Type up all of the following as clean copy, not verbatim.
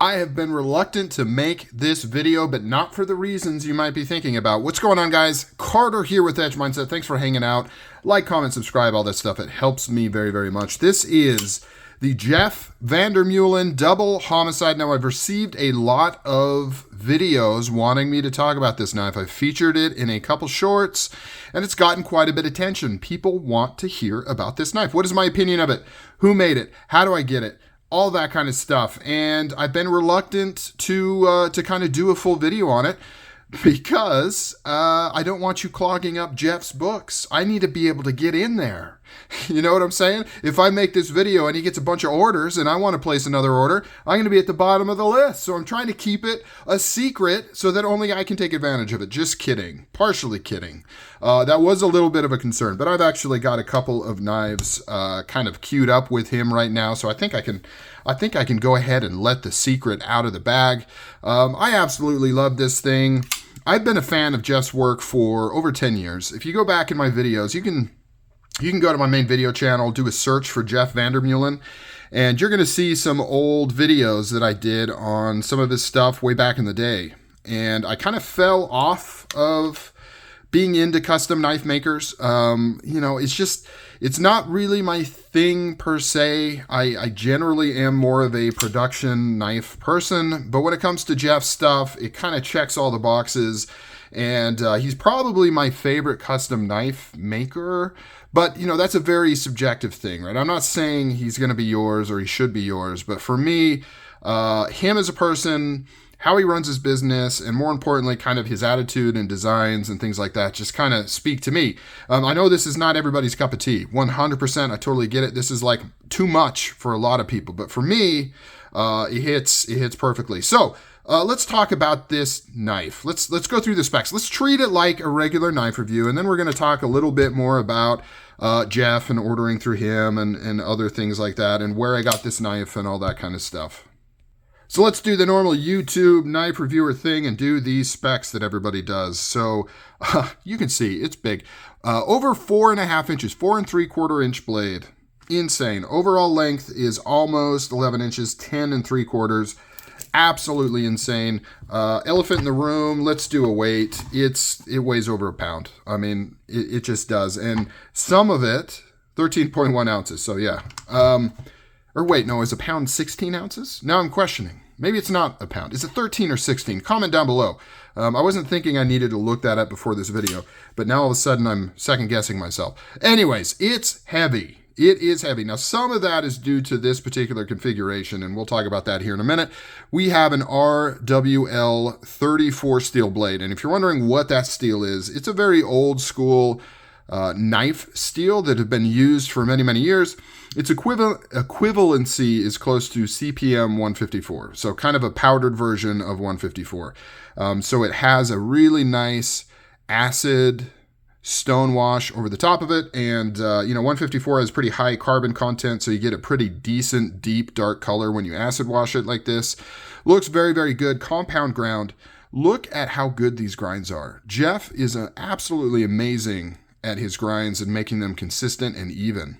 I have been reluctant to make this video, but not for the reasons you might be thinking about. What's going on, guys? Carter here with Edge Mindset. Thanks for hanging out. Like, comment, subscribe, all that stuff. It helps me very, very much. This is the Jeff Vandermeulen Double Hommicide. Now, I've received a lot of videos wanting me to talk about this knife. I've featured it in a couple shorts, and it's gotten quite a bit of attention. People want to hear about this knife. What is my opinion of it? Who made it? How do I get it? All that kind of stuff. And I've been reluctant to kind of do a full video on it because I don't want you clogging up Jeff's books. I need to be able to get in there. You know what I'm saying? If I make this video and he gets a bunch of orders and I want to place another order, I'm going to be at the bottom of the list. So I'm trying to keep it a secret so that only I can take advantage of it. Just kidding. Partially kidding. That was a little bit of a concern, but I've actually got a couple of knives kind of queued up with him right now. So I think I can go ahead and let the secret out of the bag. I absolutely love this thing. I've been a fan of Jeff's work for over 10 years. If you go back in my videos, you can go to my main video channel, do a search for Jeff Vandermeulen, and you're going to see some old videos that I did on some of his stuff way back in the day. And I kind of fell off of being into custom knife makers. You know, it's not really my thing per se. I generally am more of a production knife person, but when it comes to Jeff's stuff, it kind of checks all the boxes. And he's probably my favorite custom knife maker. But, you know, that's a very subjective thing, right? I'm not saying he's going to be yours or he should be yours. But for me, him as a person, how he runs his business, and more importantly, kind of his attitude and designs and things like that just kind of speak to me. I know this is not everybody's cup of tea. 100%, I totally get it. This is like too much for a lot of people. But for me, it hits perfectly. So let's talk about this knife. Let's go through the specs. Let's treat it like a regular knife review, and then we're going to talk a little bit more about Jeff and ordering through him and other things like that, and where I got this knife and all that kind of stuff. So let's do the normal YouTube knife reviewer thing and do these specs that everybody does. So you can see it's big. Over 4.5 inches, 4 3/4 inch blade. Insane. Overall length is almost 11 inches, 10 3/4. Absolutely insane. Elephant in the room. Let's do a weight. It weighs over a pound. I mean, it just does. And some of it, 13.1 ounces. So yeah. Or wait, no, is a pound 16 ounces? Now I'm questioning. Maybe it's not a pound. Is it 13 or 16? Comment down below. I wasn't thinking I needed to look that up before this video, but now all of a sudden I'm second guessing myself. Anyways, it's heavy. It is heavy. Now, some of that is due to this particular configuration, and we'll talk about that here in a minute. We have an RWL 34 steel blade, and if you're wondering what that steel is, it's a very old school knife steel that have been used for many, many years. Its equivalency is close to CPM 154, so kind of a powdered version of 154. So it has a really nice acid stone wash over the top of it, and 154 has pretty high carbon content, so you get a pretty decent deep dark color when you acid wash it like this. Looks very, very good. Compound ground. Look at how good these grinds are. Jeff is absolutely amazing at his grinds and making them consistent and even.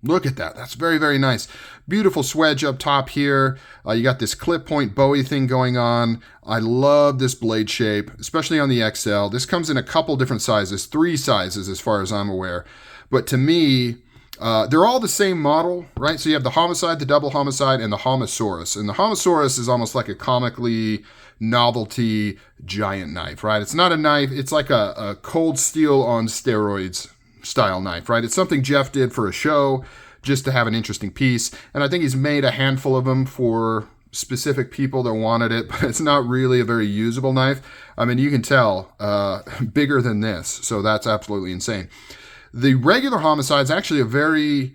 Look at that. That's very, very nice. Beautiful swedge up top here. You got this clip point Bowie thing going on. I love this blade shape, especially on the XL. This comes in a couple different sizes, 3 sizes as far as I'm aware. But to me, they're all the same model, right? So you have the Homicide, the Double Homicide, and the Homosaurus. And the Homosaurus is almost like a comically novelty giant knife, right? It's not a knife. It's like a cold steel on steroids style knife, right? It's something Jeff did for a show just to have an interesting piece. And I think he's made a handful of them for specific people that wanted it, but it's not really a very usable knife. I mean, you can tell bigger than this. So that's absolutely insane. The regular Homicide is actually a very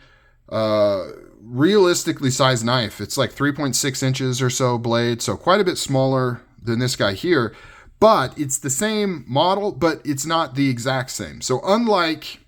realistically sized knife. It's like 3.6 inches or so blade. So quite a bit smaller than this guy here, but it's the same model, but it's not the exact same. So unlike,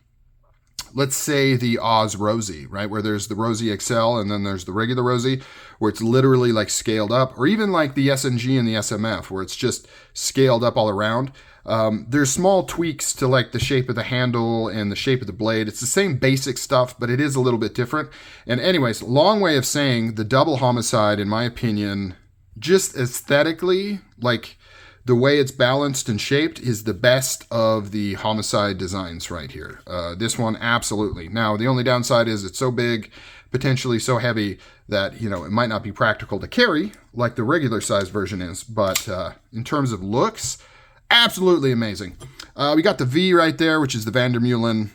let's say, the Oz Rosie, right, where there's the Rosie XL and then there's the regular Rosie, where it's literally like scaled up, or even like the SNG and the SMF, where it's just scaled up all around. There's small tweaks to like the shape of the handle and the shape of the blade. It's the same basic stuff, but it is a little bit different. And anyways, long way of saying the Double Hommicide, in my opinion, just aesthetically, like the way it's balanced and shaped is the best of the Hommicide designs right here. This one, absolutely. Now, the only downside is it's so big, potentially so heavy that, you know, it might not be practical to carry like the regular size version is. But in terms of looks, absolutely amazing. We got the V right there, which is the Vandermeulen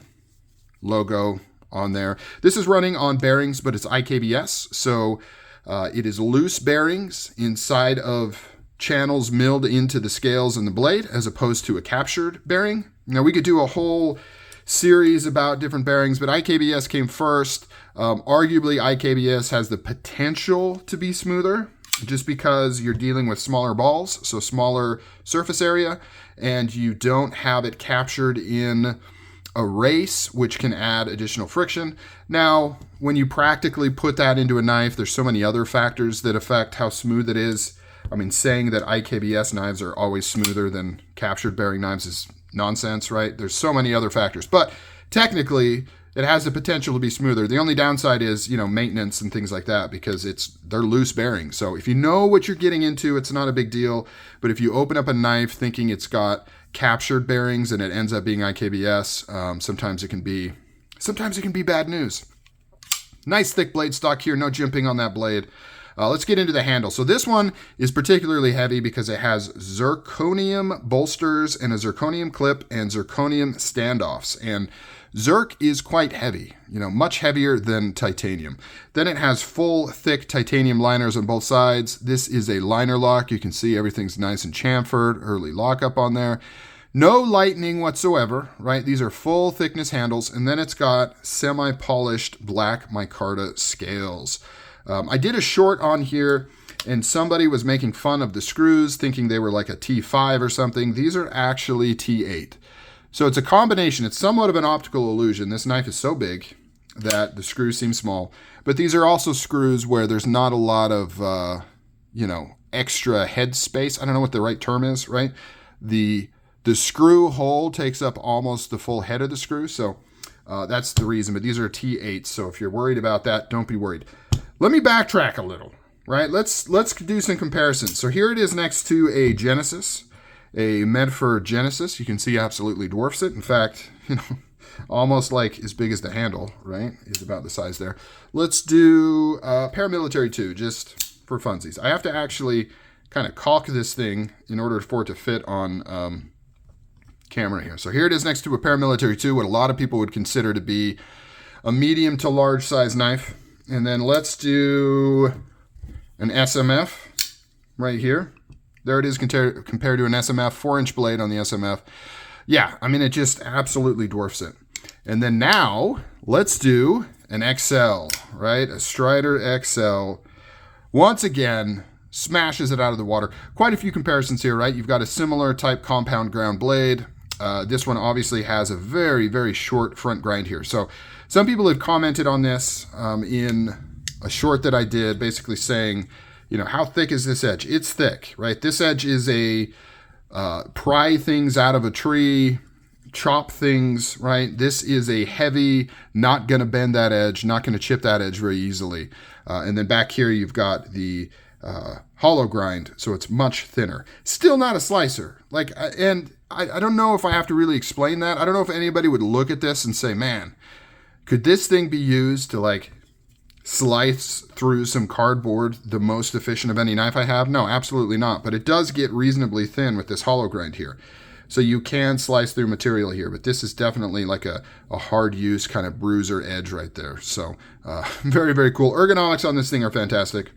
logo on there. This is running on bearings, but it's IKBS. So it is loose bearings inside of channels milled into the scales and the blade, as opposed to a captured bearing. Now, we could do a whole series about different bearings, but IKBS came first. Arguably, IKBS has the potential to be smoother just because you're dealing with smaller balls, so smaller surface area, and you don't have it captured in a race, which can add additional friction. Now, when you practically put that into a knife, there's so many other factors that affect how smooth it is. I mean, saying that IKBS knives are always smoother than captured bearing knives is nonsense, right? There's so many other factors, but technically it has the potential to be smoother. The only downside is, you know, maintenance and things like that, because they're loose bearings. So if you know what you're getting into, it's not a big deal. But if you open up a knife thinking it's got captured bearings and it ends up being IKBS, sometimes it can be bad news. Nice thick blade stock here, no jimping on that blade. Let's get into the handle. So this one is particularly heavy because it has zirconium bolsters and a zirconium clip and zirconium standoffs. And Zirc is quite heavy, you know, much heavier than titanium. Then it has full, thick titanium liners on both sides. This is a liner lock. You can see everything's nice and chamfered, early lockup on there. No lightening whatsoever, right? These are full thickness handles. And then it's got semi-polished black micsrta scales. I did a short on here and somebody was making fun of the screws, thinking they were like a T5 or something. These are actually T8. So it's a combination. It's somewhat of an optical illusion. This knife is so big that the screws seem small, but these are also screws where there's not a lot of, you know, extra head space. I don't know what the right term is, right? The screw hole takes up almost the full head of the screw. So that's the reason, but these are T8s. So if you're worried about that, don't be worried. Let me backtrack a little, right? Let's do some comparisons. So here it is next to a Genesis, a Medford Genesis. You can see absolutely dwarfs it. In fact, you know, almost like as big as the handle, right? Is about the size there. Let's do Paramilitary 2, just for funsies. I have to actually kind of caulk this thing in order for it to fit on camera here. So here it is next to a Paramilitary 2, what a lot of people would consider to be a medium to large size knife. And then let's do an SMF right here. There it is compared to an SMF, 4-inch blade on the SMF. Yeah, I mean, it just absolutely dwarfs it. And then now let's do an XL, right? A Strider XL. Once again, smashes it out of the water. Quite a few comparisons here, right? You've got a similar type compound ground blade. This one obviously has a very, very short front grind here. So some people have commented on this in a short that I did, basically saying, you know, how thick is this edge? It's thick, right? This edge is a pry things out of a tree, chop things, right? This is a heavy, not going to bend that edge, not going to chip that edge very easily. And then back here, you've got the hollow grind, so it's much thinner. Still not a slicer. Like, and I don't know if I have to really explain that. I don't know if anybody would look at this and say, man, could this thing be used to like slice through some cardboard the most efficient of any knife I have? No, absolutely not. But it does get reasonably thin with this hollow grind here. So you can slice through material here, but this is definitely like a hard use kind of bruiser edge right there. So very, very cool. Ergonomics on this thing are fantastic.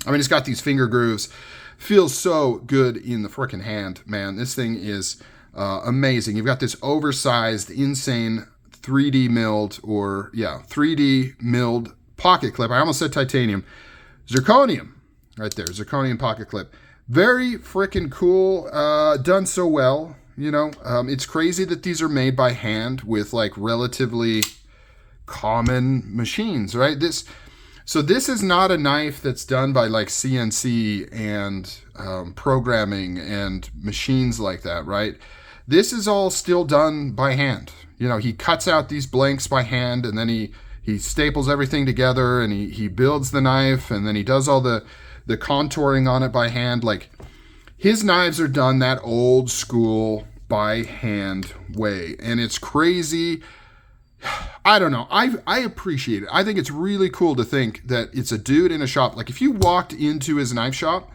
I mean, it's got these finger grooves. Feels so good in the frickin' hand, man. This thing is amazing. You've got this oversized, insane 3D milled, or yeah, 3D milled pocket clip. I almost said titanium. Zirconium, right there. Zirconium pocket clip. Very frickin' cool. Done so well. You know, it's crazy that these are made by hand with like relatively common machines, right? So this is not a knife that's done by like CNC and programming and machines like that, right? This is all still done by hand. You know, he cuts out these blanks by hand, and then he staples everything together, and he builds the knife, and then he does all the contouring on it by hand. Like, his knives are done that old school by hand way, and it's crazy. I don't know. I appreciate it. I think it's really cool to think that it's a dude in a shop. Like, if you walked into his knife shop,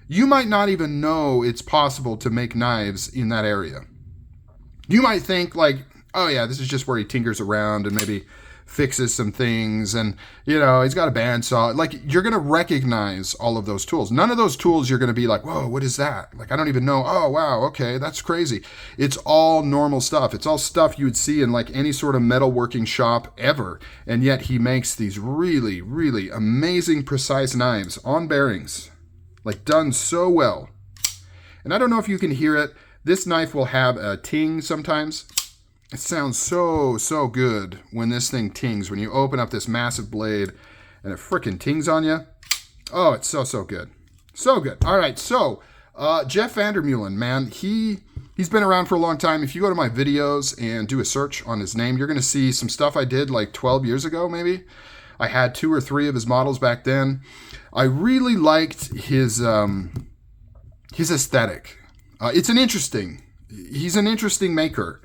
you might not even know it's possible to make knives in that area. You might think like, oh yeah, this is just where he tinkers around and maybe fixes some things, and you know, he's got a bandsaw. Like, you're gonna recognize all of those tools. None of those tools you're gonna be like, whoa, what is that? Like, I don't even know. Oh wow, okay, that's crazy. It's all normal stuff. It's all stuff you would see in like any sort of metalworking shop ever, and yet he makes these really, really amazing precise knives on bearings, like done so well. And I don't know if you can hear it. This knife will have a ting sometimes. It sounds so good when this thing tings, when you open up this massive blade and it frickin' tings on you. Oh, it's so good. So good. All right, so Jeff Vandermeulen, man, he's been around for a long time. If you go to my videos and do a search on his name, you're going to see some stuff I did like 12 years ago, maybe. I had 2 or 3 of his models back then. I really liked his aesthetic. He's an interesting maker.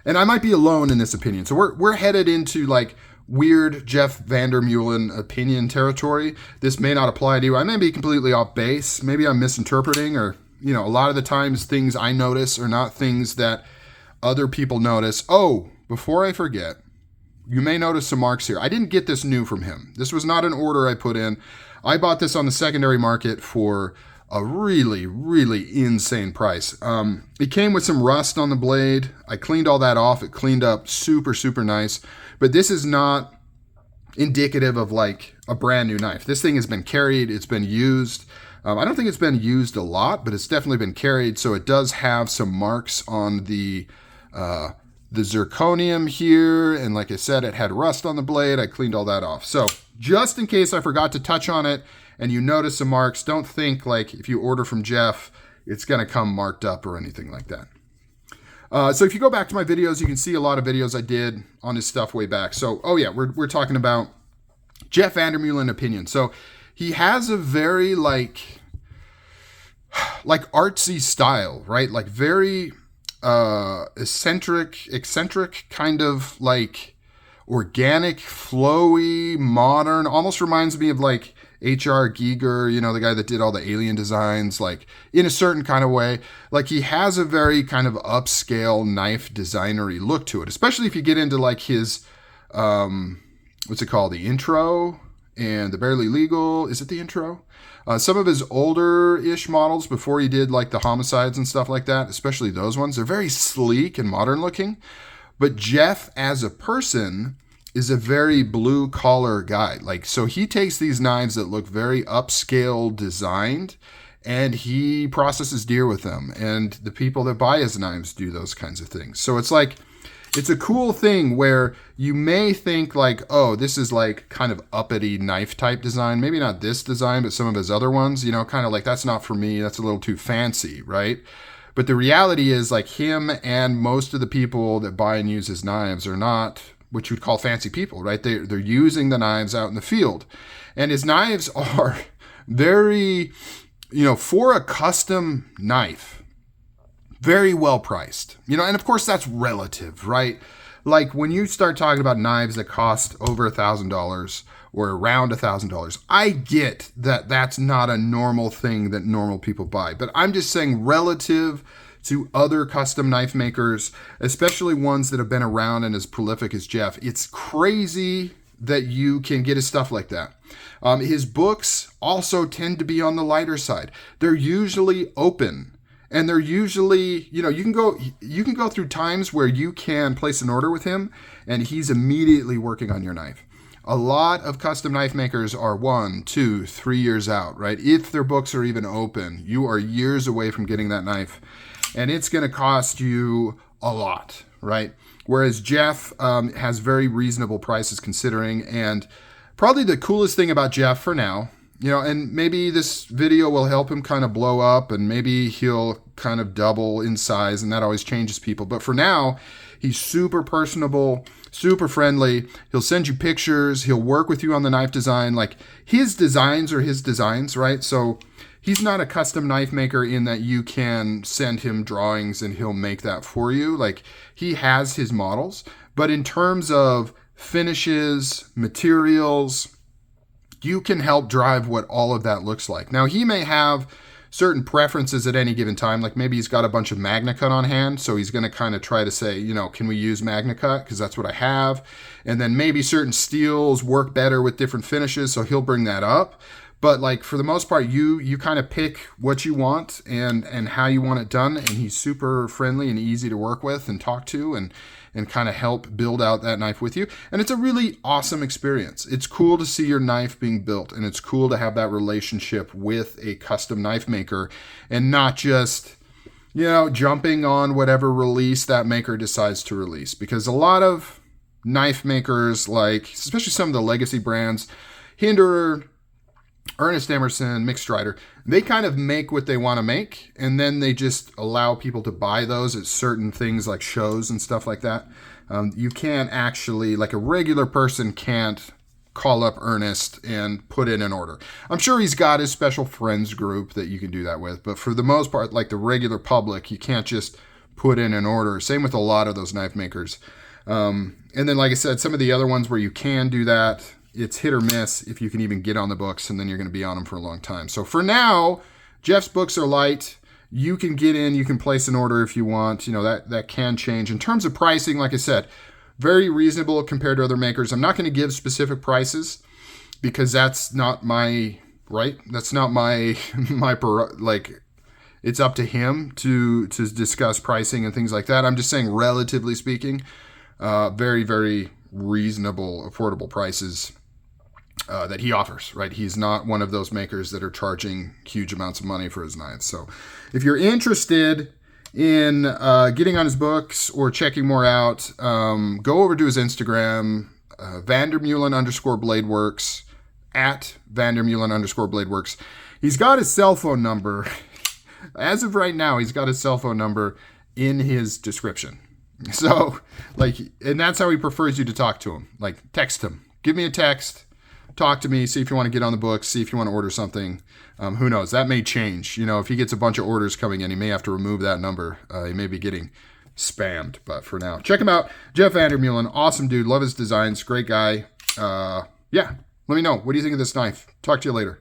And I might be alone in this opinion. So we're headed into like weird Jeff Vandermeulen opinion territory. This may not apply to you. I may be completely off base. Maybe I'm misinterpreting, or, you know, a lot of the times things I notice are not things that other people notice. Oh, before I forget, you may notice some marks here. I didn't get this new from him. This was not an order I put in. I bought this on the secondary market for a really, really insane price. It came with some rust on the blade. I cleaned all that off. It cleaned up super nice. But this is not indicative of like a brand new knife. This thing has been carried. It's been used. I don't think it's been used a lot, but it's definitely been carried. So it does have some marks on the zirconium here. And like I said, it had rust on the blade. I cleaned all that off. So just in case I forgot to touch on it, and you notice some marks, don't think like if you order from Jeff, it's going to come marked up or anything like that. So if you go back to my videos, you can see a lot of videos I did on his stuff way back. So, oh yeah, we're talking about Jeff Vandermeulen opinion. So he has a very like artsy style, right? Like very eccentric kind of like organic, flowy, modern, almost reminds me of like H.R. Giger, you know, the guy that did all the alien designs, like in a certain kind of way. Like, he has a very kind of upscale knife designery look to it, especially if you get into like his, what's it called? The intro and the Barely Legal. Is it the intro? Some of his older-ish models before he did like the homicides and stuff like that, especially those ones, they're very sleek and modern looking. But Jeff as a person is a very blue collar guy. Like, so he takes these knives that look very upscale designed, and he processes deer with them. And the people that buy his knives do those kinds of things. So it's like, it's a cool thing where you may think like, oh, this is like kind of uppity knife type design. Maybe not this design, but some of his other ones, you know, kind of like, that's not for me. That's a little too fancy, right? But the reality is like him and most of the people that buy and use his knives are not what you would call fancy people, right? They're using the knives out in the field. And his knives are very, you know, for a custom knife, very well priced. You know, and of course that's relative, right? Like when you start talking about knives that cost over $1,000 or around $1,000, I get that that's not a normal thing that normal people buy. But I'm just saying relative to other custom knife makers, especially ones that have been around and as prolific as Jeff, it's crazy that you can get his stuff like that. His books also tend to be on the lighter side. They're usually open, and they're usually, you know, you can go through times where you can place an order with him and he's immediately working on your knife. A lot of custom knife makers are 1, 2, 3 years out, right? If their books are even open, you are years away from getting that knife. And it's going to cost you a lot, right? Whereas Jeff has very reasonable prices considering, and probably the coolest thing about Jeff for now, and maybe this video will help him kind of blow up, and maybe he'll kind of double in size, and that always changes people. But for now, he's super personable, super friendly. He'll send you pictures. He'll work with you on the knife design. Like, his designs are his designs, right? So he's not a custom knife maker in that you can send him drawings and he'll make that for you. Like, he has his models, but in terms of finishes, materials, you can help drive what all of that looks like. Now, he may have certain preferences at any given time. Like, maybe he's got a bunch of Magna Cut on hand, so he's going to kind of try to say, can we use Magna Cut? Because that's what I have. And then maybe certain steels work better with different finishes, so he'll bring that up. But like, for the most part, you kind of pick what you want and how you want it done. And he's super friendly and easy to work with and talk to, and kind of help build out that knife with you. And it's a really awesome experience. It's cool to see your knife being built, and it's cool to have that relationship with a custom knife maker, and not just, jumping on whatever release that maker decides to release. Because a lot of knife makers, like especially some of the legacy brands, Hinderer, Ernest Emerson, micsrta, they kind of make what they want to make, and then they just allow people to buy those at certain things like shows and stuff like that. You can't actually, like, a regular person can't call up Ernest and put in an order. I'm sure he's got his special friends group that you can do that with, but for the most part, like the regular public, you can't just put in an order. Same with a lot of those knife makers. And then, like I said, some of the other ones where you can do that, it's hit or miss if you can even get on the books, and then you're going to be on them for a long time. So for now, Jeff's books are light. You can get in, you can place an order if you want. That can change. In terms of pricing, like I said, very reasonable compared to other makers. I'm not going to give specific prices because that's not my right. That's not my it's up to him to discuss pricing and things like that. I'm just saying, relatively speaking, very, very reasonable, affordable prices that he offers, right? He's not one of those makers that are charging huge amounts of money for his knives. So if you're interested in getting on his books or checking more out, go over to his Instagram, Vandermeulen_BladeWorks, at Vandermeulen_BladeWorks. He's got his cell phone number. As of right now, he's got his cell phone number in his description. So, and that's how he prefers you to talk to him. Like, text him. Give me a text. Talk to me. See if you want to get on the books. See if you want to order something. Who knows? That may change. If he gets a bunch of orders coming in, he may have to remove that number. He may be getting spammed. But for now, check him out. Jeff Vandermeulen. Awesome dude. Love his designs. Great guy. Yeah. Let me know. What do you think of this knife? Talk to you later.